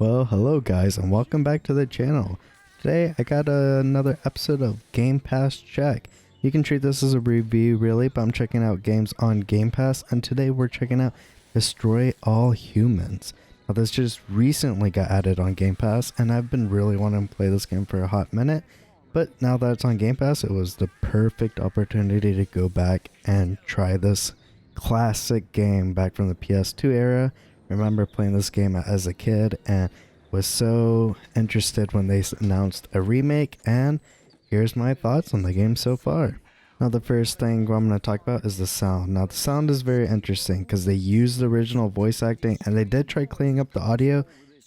Well, hello guys and welcome back to the channel. Today I got another episode of Game Pass Check. You can treat this as a review really, but I'm checking out games on Game Pass, and today we're checking out Destroy All Humans. Now this just recently got added on Game Pass, and I've been really wanting to play this game for a hot minute, but now that it's on Game Pass, it was the perfect opportunity to go back and try this classic game back from the PS2 era. Remember playing this game as a kid and was so interested when they announced a remake, and here's my thoughts on the game so far. Now the first thing I'm going to talk about is the sound. Now the sound is very interesting because they used the original voice acting and they did try cleaning up the audio,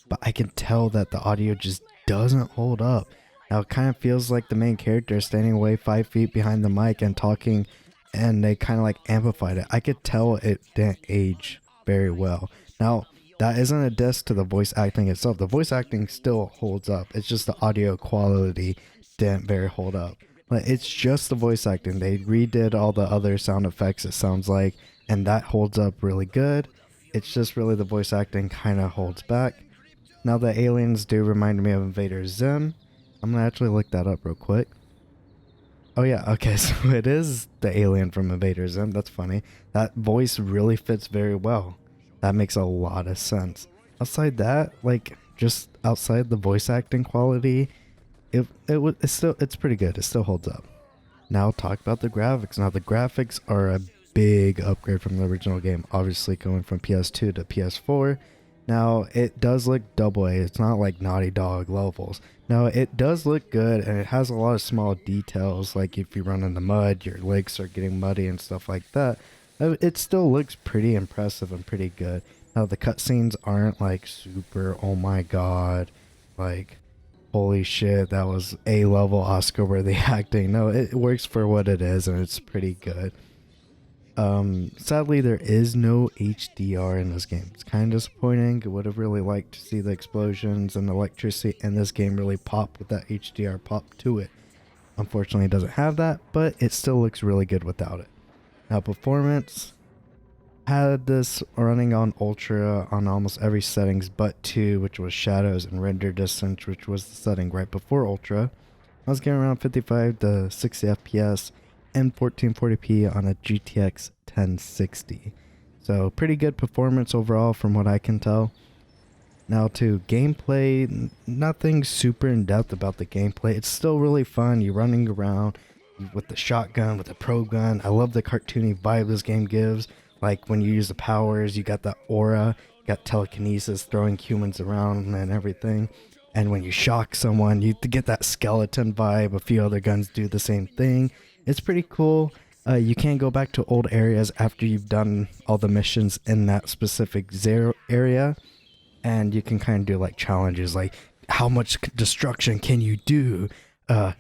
but I can tell that the audio just doesn't hold up. Now it kind of feels like the main character is standing away 5 feet behind the mic and talking, and they kind of like amplified it. I could tell it didn't age very well. Now, that isn't a diss to the voice acting itself. The voice acting still holds up. It's just the audio quality didn't very hold up. But it's just the voice acting. They redid all the other sound effects, it sounds like, and that holds up really good. It's just really the voice acting kind of holds back. Now, the aliens do remind me of Invader Zim. I'm going to actually look that up real quick. Oh yeah, okay, so it is the alien from Invader Zim. That's funny. That voice really fits very well. That makes a lot of sense. Outside that, like, just outside the voice acting quality, it's pretty good. It still holds up. Now talk about the graphics. Now the graphics are a big upgrade from the original game, obviously going from PS2 to PS4. Now it does look double A. It's not like Naughty Dog levels. Now it does look good, and it has a lot of small details, like if you run in the mud, your legs are getting muddy and stuff like that. It still looks pretty impressive and pretty good. Now the cutscenes aren't like super, oh my god, like holy shit, that was A-level Oscar worthy acting. No, it works for what it is, and it's pretty good. Sadly there is no HDR in this game. It's kind of disappointing. I would have really liked to see the explosions and electricity in this game really pop with that HDR pop to it. Unfortunately it doesn't have that, but it still looks really good without it. Now performance, had this running on ultra on almost every settings but 2, which was shadows, and render distance, which was the setting right before ultra. I was getting around 55 to 60 FPS and 1440p on a GTX 1060. So pretty good performance overall from what I can tell. Now to gameplay, nothing super in depth about the gameplay. It's still really fun. You're running around with the shotgun, with the pro gun. I love the cartoony vibe this game gives. Like when you use the powers, you got the aura, you got telekinesis, throwing humans around and everything. And when you shock someone, you get that skeleton vibe. A few other guns do the same thing. It's pretty cool. You can go back to old areas after you've done all the missions in that specific area. And you can kind of do like challenges, like how much destruction can you do?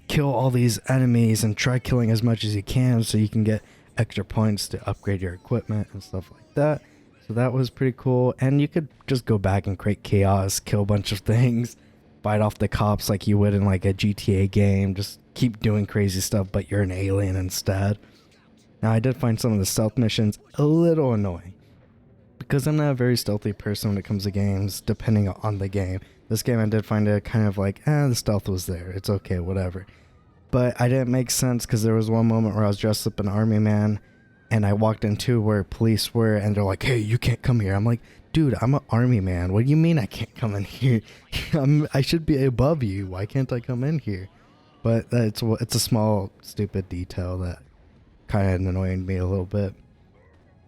Kill all these enemies and try killing as much as you can so you can get extra points to upgrade your equipment and stuff like that. So that was pretty cool. And you could just go back and create chaos, kill a bunch of things, fight off the cops like you would in like a GTA game, just keep doing crazy stuff, but you're an alien instead. Now I did find some of the stealth missions a little annoying because I'm not a very stealthy person when it comes to games, depending on the game. This game I did find it kind of like, the stealth was there, it's okay, whatever. But I didn't make sense because there was one moment where I was dressed up an army man and I walked into where police were and they're like, hey, you can't come here. I'm like, dude, I'm an army man. What do you mean I can't come in here? I should be above you. Why can't I come in here? But it's a small, stupid detail that kind of annoyed me a little bit.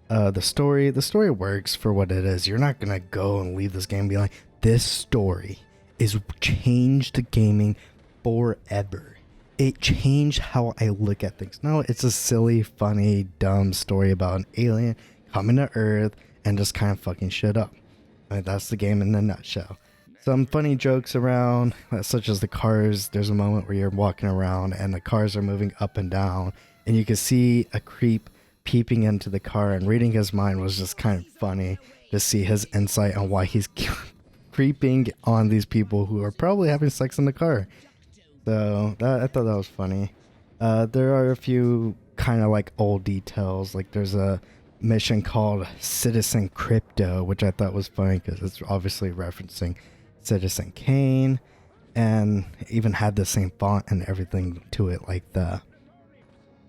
The story works for what it is. You're not going to go and leave this game and be like, this story is changed gaming forever. It changed how I look at things. No, it's a silly, funny, dumb story about an alien coming to Earth and just kind of fucking shit up. That's the game in a nutshell. Some funny jokes around, such as the cars. There's a moment where you're walking around and the cars are moving up and down, and you can see a creep peeping into the car, and reading his mind was just kind of funny to see his insight on why he's creeping on these people who are probably having sex in the car. So I thought that was funny. There are a few kind of like old details. Like there's a mission called Citizen Crypto, which I thought was funny because it's obviously referencing Citizen Kane, and even had the same font and everything to it like that.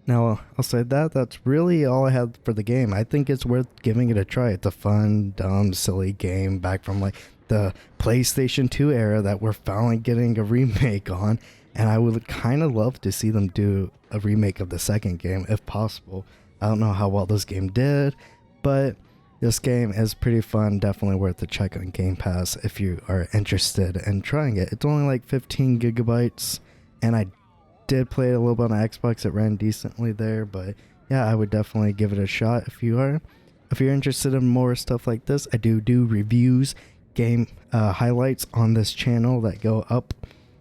Now, I'll say that's really all I had for the game. I think it's worth giving it a try. It's a fun, dumb, silly game back from like the PlayStation 2 era that we're finally getting a remake on, and I would kind of love to see them do a remake of the second game if possible. I don't know how well this game did, but this game is pretty fun, definitely worth a check on Game Pass if you are interested in trying it. It's only like 15 gigabytes, and I did play it a little bit on Xbox. It ran decently there, but yeah, I would definitely give it a shot if you are. If you're interested in more stuff like this, I do reviews, game highlights on this channel that go up.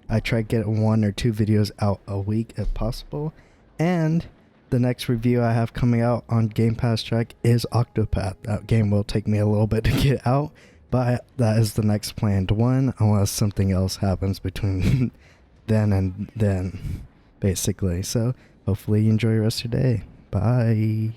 I try to get 1 or 2 videos out a week if possible, and the next review I have coming out on Game Pass track is Octopath. That game will take me a little bit to get out, but that is the next planned one unless something else happens between then and then, basically. So hopefully you enjoy the rest of your day. Bye.